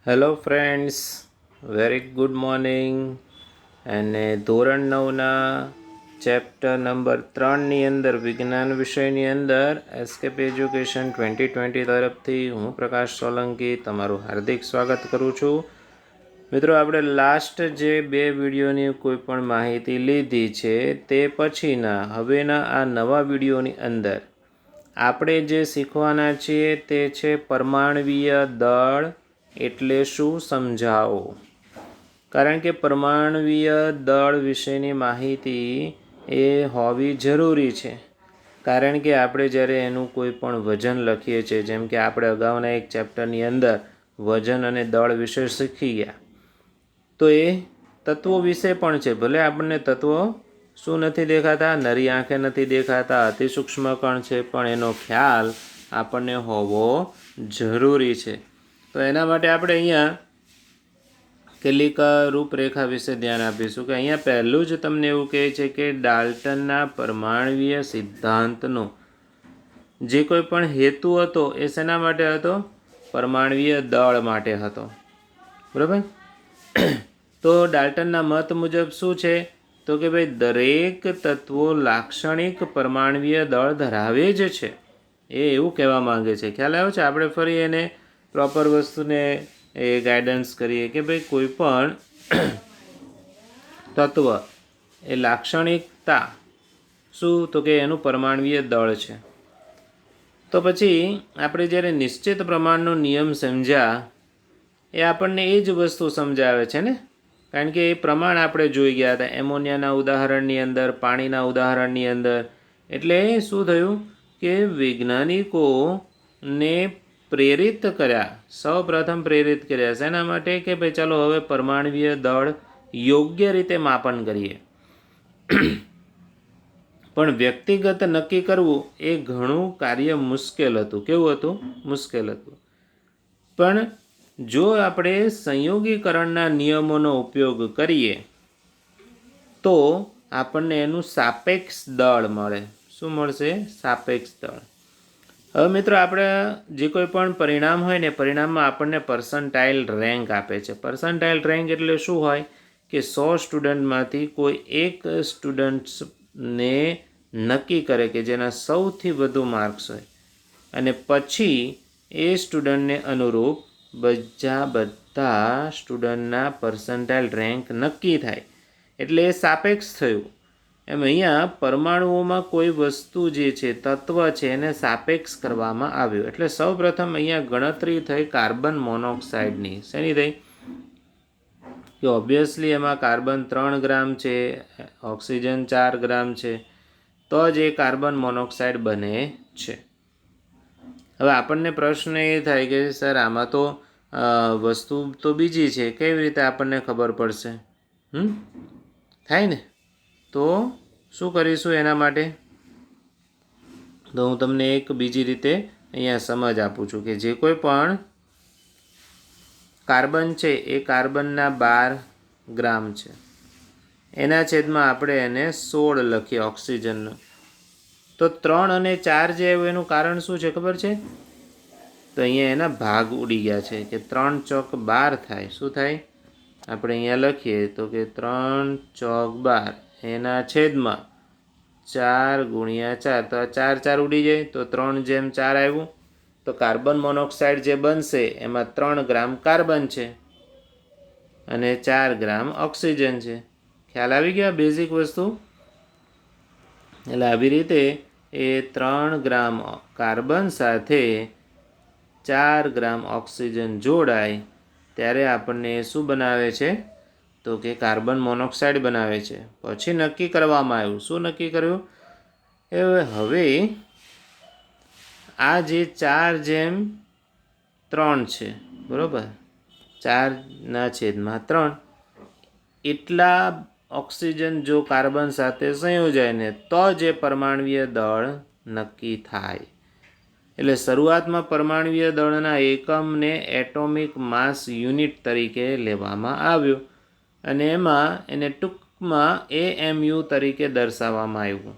Hello friends, very good morning. અને ધોરણ 9ના chapter number 3ની અંદર વિજ્ઞાન વિષયની અંદર એસ્કેપ એજ્યુકેશન 2020 તરફથી હું પ્રકાશ સોલંકી તમારું હાર્દિક સ્વાગત કરું છું. મિત્રો, આપણે લાસ્ટ જે 2 વિડીયોની કોઈ પણ માહિતી લીધી છે તે પછીના હવેના આ નવા વિડીયોની અંદર આપણે જે શીખવાના છીએ તે છે પરમાણવીય દળ એટલે શું સમજાવો. કારણ કે પરમાણવીય દળ વિશેની માહિતી એ હોવી જરૂરી છે. કારણ કે આપણે જ્યારે એનું કોઈ પણ વજન લખીએ છીએ, જેમ કે આપણે અગાઉના એક ચેપ્ટરની અંદર વજન અને દળ વિશે શીખી ગયા, તો એ તત્વો વિશે પણ છે. ભલે આપણને તત્વો શું નથી દેખાતા, નરી આંખે નથી દેખાતા, અતિ સૂક્ષ્મ કણ છે, પણ એનો ખ્યાલ આપણને હોવો જરૂરી છે. તો એના માટે આપણે અહીંયા કેટલીક રૂપરેખા વિશે ધ્યાન આપીશું. કે અહીંયા પહેલું જ તમને એવું કહે છે કે ડાલ્ટનના પરમાણવીય સિદ્ધાંતનો જે કોઈ પણ હેતુ હતો એ શેના માટે હતો? પરમાણવીય દળ માટે હતો. બરાબર? તો ડાલ્ટનના મત મુજબ શું છે? તો કે ભાઈ દરેક તત્વો લાક્ષણિક પરમાણવીય દળ ધરાવે જ છે. એ એવું કહેવા માંગે છે. ખ્યાલ આવ્યો છે? આપણે ફરી એને પ્રોપર વસ્તુને એ ગાઈડન્સ કરીએ કે ભાઈ કોઈ પણ તત્વ એ લાક્ષણિકતા શું? તો કે એનું પરમાણવીય દળ છે. તો પછી આપણે જ્યારે નિશ્ચિત પ્રમાણનો નિયમ સમજ્યા એ આપણને એ જ વસ્તુ સમજાવે છે ને. કારણ કે એ પ્રમાણ આપણે જોઈ ગયા હતા એમોનિયાના ઉદાહરણની અંદર, પાણીના ઉદાહરણની અંદર. એટલે શું થયું કે વૈજ્ઞાનિકોને પ્રેરિત કર્યા, સૌપ્રથમ પ્રેરિત કર્યા શેના માટે? કે ભાઈ ચાલો હવે પરમાણવીય દળ યોગ્ય રીતે માપન કરીએ. પણ વ્યક્તિગત નક્કી કરવું એ ઘણું કાર્ય મુશ્કેલ હતું. કેવું હતું? મુશ્કેલ હતું. પણ જો આપણે સંયોગીકરણના નિયમોનો ઉપયોગ કરીએ તો આપણને એનું સાપેક્ષ દળ મળે. શું મળશે? સાપેક્ષ દળ. હવે મિત્રો, આપણે જે કોઈ પણ પરિણામ હોય ને, પરિણામમાં આપણને પર્સન્ટાઇલ રેન્ક આપે છે. પર્સન્ટાઇલ રેન્ક એટલે શું હોય? કે 100 સ્ટુડન્ટમાંથી કોઈ એક સ્ટુડન્ટ્સને નક્કી કરે કે જેના સૌથી વધુ માર્ક્સ હોય, અને પછી એ સ્ટુડન્ટને અનુરૂપ બધા સ્ટુડન્ટના પર્સન્ટાઇલ રેન્ક નક્કી થાય. એટલે એ સાપેક્ષ થયું. એમ અહીંયા પરમાણુઓમાં કોઈ વસ્તુ જે છે, તત્વ છે, એને સાપેક્ષ કરવામાં આવ્યું. એટલે સૌપ્રથમ અહીંયા ગણતરી થઈ કાર્બન મોનોક્સાઇડની. શેની થઈ? કે ઓબ્વિયસલી એમાં કાર્બન 3 ગ્રામ છે, ઓક્સિજન 4 ગ્રામ છે, તો જ એ કાર્બન મોનોક્સાઇડ બને છે. હવે આપણને પ્રશ્ન એ થાય કે સર આમાં તો વસ્તુ તો બીજી છે, કેવી રીતે આપણને ખબર પડશે? થાય ને? તો શું કરીશું એના માટે? તો હું તમને એક બીજી રીતે અહીંયા સમજ આપું છું કે જે કોઈ પણ કાર્બન છે એ કાર્બનના 12 ગ્રામ છે, એના છેદમાં આપણે એને 16 લખીએ ઓક્સિજનનો. તો 3 અને 4 જે આવ્યું એનું કારણ શું છે ખબર છે? તો અહીંયા એના ભાગ ઉડી ગયા છે કે 3 ચોક 12 થાય. શું થાય? આપણે અહીંયા લખીએ તો કે 3 ચોક 12 એના છેદમાં 4 ગુણ્યા 4. તો 4 4 ઉડી જાય તો 3/4 આવ્યું. તો કાર્બન મોનોક્સાઇડ જે બનશે એમાં 3 ગ્રામ કાર્બન છે અને 4 ગ્રામ ઓક્સિજન છે. ખ્યાલ આવી ગયો? બેઝિક વસ્તુ. એટલે આવી રીતે એ 3 ગ્રામ કાર્બન સાથે 4 ગ્રામ ઓક્સિજન જોડાય ત્યારે આપણને શું બનાવે છે? તો કે કાર્બન મોનોક્સાઇડ બનાવે છે. પછી નક્કી કરવામાં આવ્યું. શું નક્કી કર્યું? હવે આ જે 4/3 છે, બરાબર, 4/3 એટલા ઓક્સિજન જો કાર્બન સાથે સંયોજાય ને તો જ એ પરમાણવીય દળ નક્કી થાય. એટલે શરૂઆતમાં પરમાણવીય દળના એકમને એટોમિક માસ યુનિટ તરીકે લેવામાં આવ્યો અને એમાં એને ટૂંકમાં AMU તરીકે દર્શાવવામાં આવ્યું.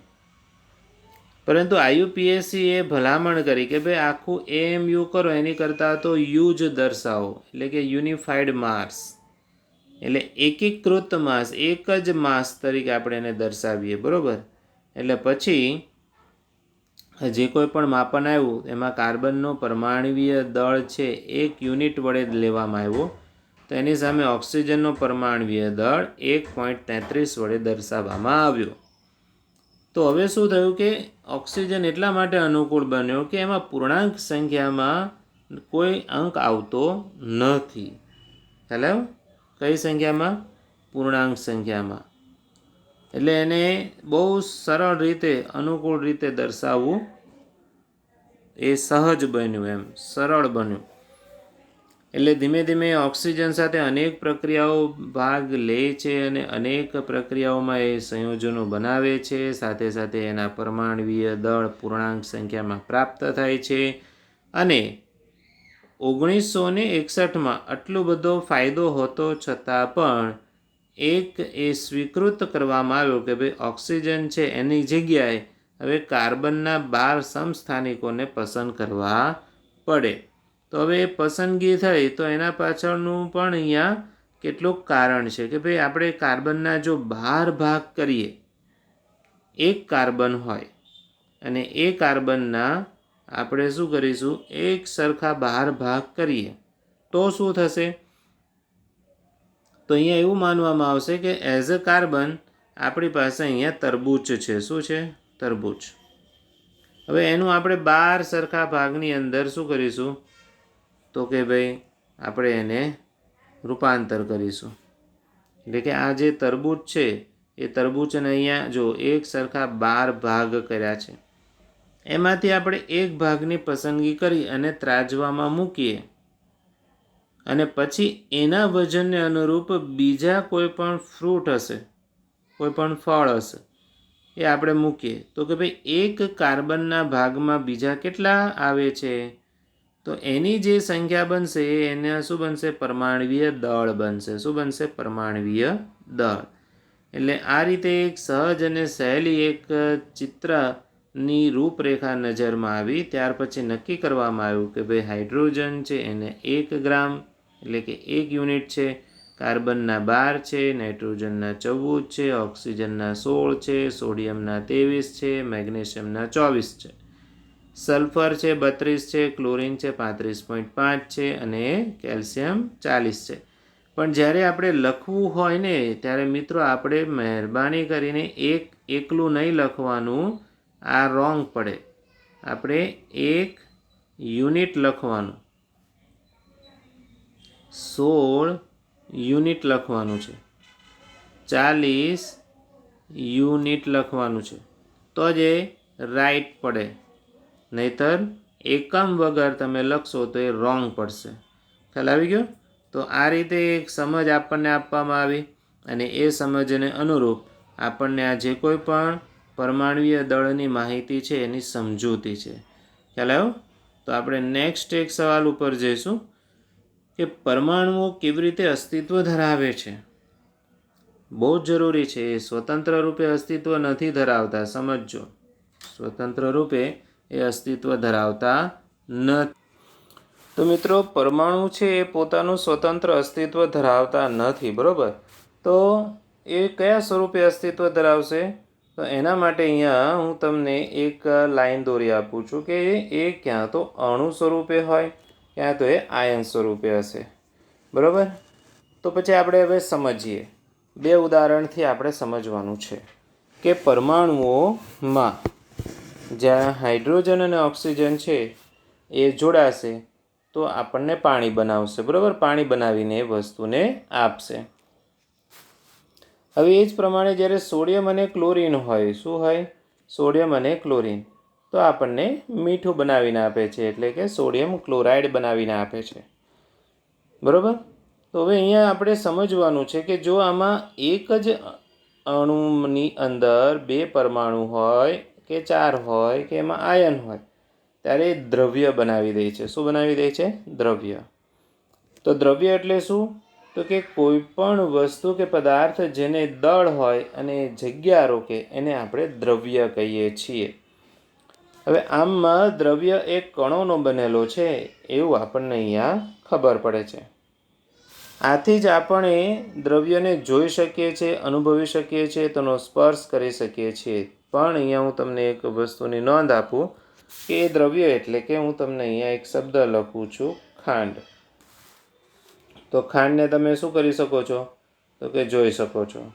પરંતુ IUPACએ ભલામણ કરી કે ભાઈ આખું AMU કરો એની કરતાં તો યુ જ દર્શાવો, એટલે કે યુનિફાઈડ માસ, એટલે એકીકૃત માસ, એક જ માસ તરીકે આપણે એને દર્શાવીએ, બરાબર. એટલે પછી જે કોઈ પણ માપન આવ્યું એમાં કાર્બનનો પરમાણવીય દળ છે 1 યુનિટ વડે લેવામાં આવ્યો, તો એની સામે ઓક્સિજનનો પરમાણવીય દળ 1.33 વડે દર્શાવવામાં આવ્યો. તો હવે શું થયું કે ઓક્સિજન એટલા માટે અનુકૂળ બન્યો કે એમાં પૂર્ણાંક સંખ્યામાં કોઈ અંક આવતો નથી. હેલો, કઈ સંખ્યામાં? પૂર્ણાંક સંખ્યામાં. એટલે એને બહુ સરળ રીતે, અનુકૂળ રીતે દર્શાવવું એ સહજ બન્યું, એમ સરળ બન્યું. એટલે ધીમે ધીમે ઓક્સિજન સાથે અનેક પ્રક્રિયાઓ ભાગ લે છે અને અનેક પ્રક્રિયાઓમાં એ સંયોજનો બનાવે છે. સાથે સાથે એના પરમાણવીય દળ પૂર્ણાંક સંખ્યામાં પ્રાપ્ત થાય છે. અને 1961માં આટલો બધો ફાયદો હોતો છતાં પણ એક એ સ્વીકૃત કરવામાં આવ્યો કે ભાઈ ઓક્સિજન છે એની જગ્યાએ હવે કાર્બનના 12 સમસ્થાનિકોને પસંદ કરવા પડે. તો હવે એ પસંદગી થઈ તો એના પાછળનું પણ અહીંયા કેટલુંક કારણ છે કે ભાઈ આપણે કાર્બનના જો 12 ભાગ કરીએ, એક કાર્બન હોય અને એ કાર્બનના આપણે શું કરીશું, એક સરખા 12 ભાગ કરીએ તો શું થશે? તો અહીંયા એવું માનવામાં આવશે કે એઝ અ કાર્બન આપણી પાસે અહીંયા તરબૂચ છે. શું છે? તરબૂચ. હવે એનું આપણે 12 સરખા ભાગની અંદર શું કરીશું? તો કે ભાઈ આપણે એને રૂપાંતર કરીશું. એટલે કે આ જે તરબૂચ છે એ તરબૂચને અહીંયા જો એક સરખા 12 ભાગ કર્યા છે, એમાંથી આપણે એક ભાગની પસંદગી કરી અને ત્રાજવામાં મૂકીએ અને પછી એના વજનને અનુરૂપ બીજા કોઈ પણ ફ્રૂટ હશે, કોઈ પણ ફળ હશે, એ આપણે મૂકીએ તો કે ભાઈ એક કાર્બનના ભાગમાં બીજા કેટલા આવે છે? તો એની જે સંખ્યા બનશે એને શું બનશે? પરમાણવીય દળ બનશે. શું બનશે? પરમાણવીય દળ. એટલે આ રીતે એક સહજ અને સહેલી એક ચિત્રની રૂપરેખા નજરમાં આવી. ત્યાર પછી નક્કી કરવામાં આવ્યું કે ભાઈ હાઇડ્રોજન છે એને 1 ગ્રામ, એટલે કે 1 યુનિટ છે, કાર્બનના 12 છે, નાઇટ્રોજનના 14 છે, ઓક્સિજનના 16 છે, સોડિયમના 23 છે, મેગ્નેશિયમના 24 છે, સલ્ફર છે 32 છે, ક્લોરિન છે 35.5 છે અને કેલ્શિયમ 40 છે. પણ જ્યારે આપણે લખવું હોય ને ત્યારે મિત્રો આપણે મહેરબાની કરીને એકલું નહીં લખવાનું, આ રોંગ પડે. આપણે 1 યુનિટ લખવાનું, 16 યુનિટ લખવાનું છે, 40 યુનિટ લખવાનું છે, તો જ એ રાઈટ પડે. નહીતર એકમ વગર તમે લખશો તો એ રોંગ પડશે. ખ્યાલ આવી ગયો? તો આ રીતે એક સમજ આપણને આપવામાં આવી અને એ સમજને અનુરૂપ આપણને આ જે કોઈ પણ પરમાણવીય દળની માહિતી છે એની સમજૂતી છે. ખ્યાલ આવ્યો? તો આપણે નેક્સ્ટ એક સવાલ ઉપર જઈશું કે પરમાણુઓ કેવી રીતે અસ્તિત્વ ધરાવે છે. બહુ જ જરૂરી છે. એ સ્વતંત્ર રૂપે અસ્તિત્વ નથી ધરાવતા, સમજજો. સ્વતંત્ર રૂપે એ અસ્તિત્વ ધરાવતા નથી. તો મિત્રો પરમાણુ છે એ પોતાનું સ્વતંત્ર અસ્તિત્વ ધરાવતા નથી, બરાબર. તો એ કયા સ્વરૂપે અસ્તિત્વ ધરાવશે? તો એના માટે અહીંયા હું તમને એક લાઈન દોરી આપું છું કે એ ક્યાં તો અણુ સ્વરૂપે હોય, ક્યાં તો એ આયન સ્વરૂપે હશે, બરાબર. તો પછી આપણે હવે સમજીએ. 2 ઉદાહરણથી આપણે સમજવાનું છે કે પરમાણુઓમાં જ્યાં હાઇડ્રોજન અને ઓક્સિજન છે એ જોડાશે તો આપણને પાણી બનાવશે, બરાબર. પાણી બનાવીને એ વસ્તુને આપશે. હવે એ જ પ્રમાણે જ્યારે સોડિયમ અને ક્લોરિન હોય, શું હોય? સોડિયમ અને ક્લોરિન, તો આપણને મીઠું બનાવીને આપે છે, એટલે કે સોડિયમ ક્લોરાઇડ બનાવીને આપે છે, બરાબર. તો હવે અહીંયા આપણે સમજવાનું છે કે જો આમાં એક જ અણુની અંદર 2 પરમાણુ હોય કે 4 હોય કે એમાં આયન હોય ત્યારે દ્રવ્ય બનાવી દે છે. શું બનાવી દે છે? દ્રવ્ય. તો દ્રવ્ય એટલે શું? તો કે કોઈ પણ વસ્તુ કે પદાર્થ જેને દળ હોય અને જગ્યા રોકે એને આપણે દ્રવ્ય કહીએ છીએ. હવે આમમાં દ્રવ્ય એક કણોનો બનેલો છે એવું આપણને અહીંયા ખબર પડે છે. આથી જ આપણે દ્રવ્યને જોઈ શકીએ છીએ, અનુભવી શકીએ છીએ, તેનો સ્પર્શ કરી શકીએ છીએ. પણ અહીંયા હું તમને એક વસ્તુની નોંધ આપું કે એ દ્રવ્ય એટલે કે હું તમને અહીંયા એક શબ્દ લખું છું, ખાંડ. તો ખાંડને તમે શું કરી શકો છો? તો કે જોઈ શકો છો,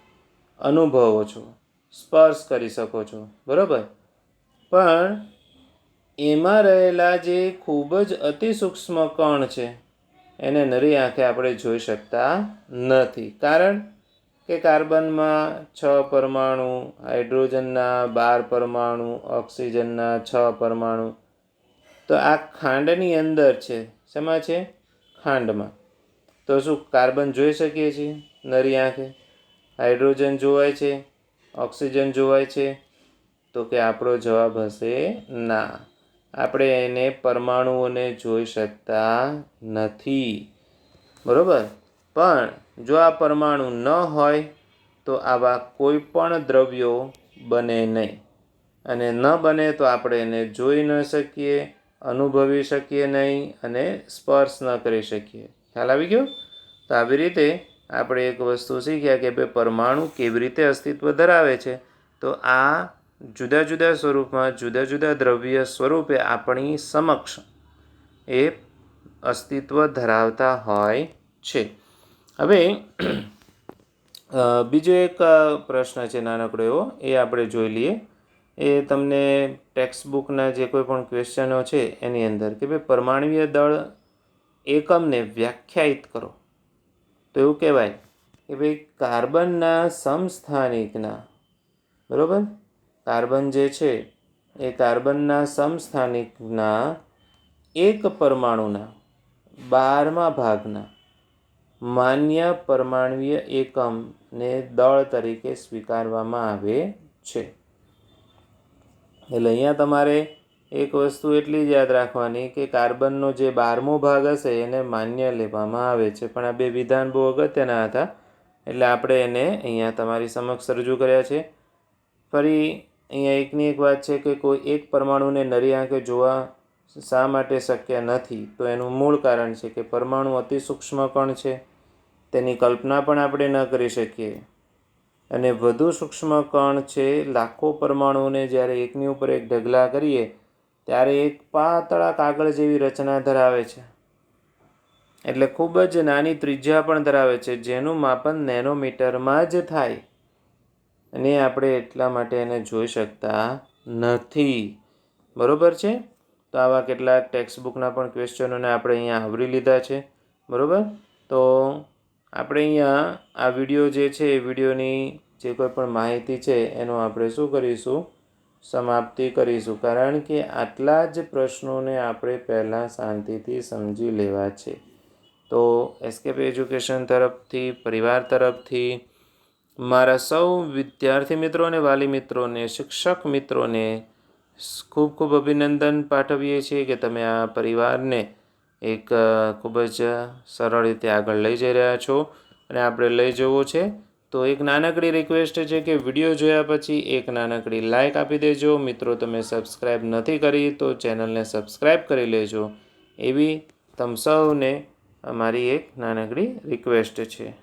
અનુભવો છો, સ્પર્શ કરી શકો છો, બરાબર. પણ એમાં રહેલા જે ખૂબ જ અતિ સૂક્ષ્મ કણ છે એને નરી આંખે આપણે જોઈ શકતા નથી. કારણ કે કાર્બનમાં 6 પરમાણુ, હાઇડ્રોજનના 12 પરમાણુ, ઓક્સિજનના 6 પરમાણુ. તો આ ખાંડની અંદર છે. શેમાં છે? ખાંડમાં. તો શું કાર્બન જોઈ શકીએ છીએ નરી આંખે? હાઇડ્રોજન જોવાય છે? ઓક્સિજન જોવાય છે? તો કે આપણો જવાબ હશે ના. આપણે એને પરમાણુઓને જોઈ શકતા નથી, બરાબર. પણ જો આ પરમાણુ ન હોય તો આવા કોઈ પણ દ્રવ્યો બને નહીં. અને ન બને તો આપણે એને જોઈ ન શકીએ, અનુભવી શકીએ નહીં અને સ્પર્શ ન કરી શકીએ. ખ્યાલ આવી ગયો? તો આવી રીતે આપણે એક વસ્તુ શીખ્યા કે ભાઈ પરમાણુ કેવી રીતે અસ્તિત્વ ધરાવે છે. તો આ જુદા જુદા સ્વરૂપમાં, જુદા જુદા દ્રવ્ય સ્વરૂપે આપણી સમક્ષ એ અસ્તિત્વ ધરાવતા હોય છે. હવે બીજો એક પ્રશ્ન છે નાનકડો એવો, એ આપણે જોઈ લઈએ. એ તમને ટેક્સ્ટબુકના જે કોઈ પણ ક્વેશ્ચનો છે એની અંદર કે ભાઈ પરમાણુય દળ એકમને વ્યાખ્યાયિત કરો. તો એવું કહેવાય કે ભાઈ કાર્બનના સમસ્થાનિકના, બરાબર, કાર્બન જે છે એ કાર્બનના સમસ્થાનિકના એક પરમાણુના 12મા ભાગના માન્ય પરમાણુય એકમને દળ તરીકે સ્વીકારવામાં આવે છે. એટલે અહીંયા તમારે એક વસ્તુ એટલી જ યાદ રાખવાની કે કાર્બનનો જે 12મો ભાગ હશે એને માન્ય લેવામાં આવે છે. પણ આ બે વિધાન બહુ અગત્યના હતા એટલે આપણે એને અહીંયા તમારી સમક્ષ રજૂ કર્યા છે. ફરી અહીંયા એકની એક વાત છે કે કોઈ એક પરમાણુને નરી આંખે જોવા શા માટે શક્ય નથી? તો એનું મૂળ કારણ છે કે પરમાણુ અતિ સૂક્ષ્મ કણ છે, તેની કલ્પના પણ આપણે ન કરી શકીએ. અને વધુ સૂક્ષ્મ કણ છે, લાખો પરમાણુઓને જ્યારે એકની ઉપર એક ઢગલા કરીએ ત્યારે એક પાતળા કાગળ જેવી રચના ધરાવે છે. એટલે ખૂબ જ નાની ત્રિજ્યા પણ ધરાવે છે, જેનું માપન નેનોમીટરમાં જ થાય. અને આપણે એટલા માટે એને જોઈ શકતા નથી, બરાબર છે. તો આવા કેટલાક ટેક્સ્ટબુકના પણ ક્વેશ્ચનોને આપણે અહીંયા આવરી લીધા છે, બરાબર. તો આપણે અહીંયા આ વિડીયો જે છે એ વિડીયોની જે કોઈ પણ માહિતી છે એનો આપણે શું કરીશું? સમાપ્તિ કરીશું. કારણ કે આટલા જ પ્રશ્નોને આપણે પહેલાં શાંતિથી સમજી લેવા છે. તો એસ્કેપ એજ્યુકેશન તરફથી, પરિવાર તરફથી મારા સૌ વિદ્યાર્થી મિત્રો અને વાલી મિત્રોને, શિક્ષક મિત્રોને ખૂબ ખૂબ અભિનંદન પાઠવીએ છીએ કે તમે આ પરિવારને એક ખૂબ જ સરળ રીતે આગળ લઈ જઈ રહ્યા છો અને આપણે લઈ જવો છે. તો એક નાનકડી રિક્વેસ્ટ છે કે વિડીયો જોયા પછી એક નાનકડી લાઇક આપી દેજો. મિત્રો તમે સબસ્ક્રાઈબ નથી કરી તો ચેનલને સબસ્ક્રાઈબ કરી લેજો. એવી તમ સૌને અમારી એક નાનકડી રિક્વેસ્ટ છે.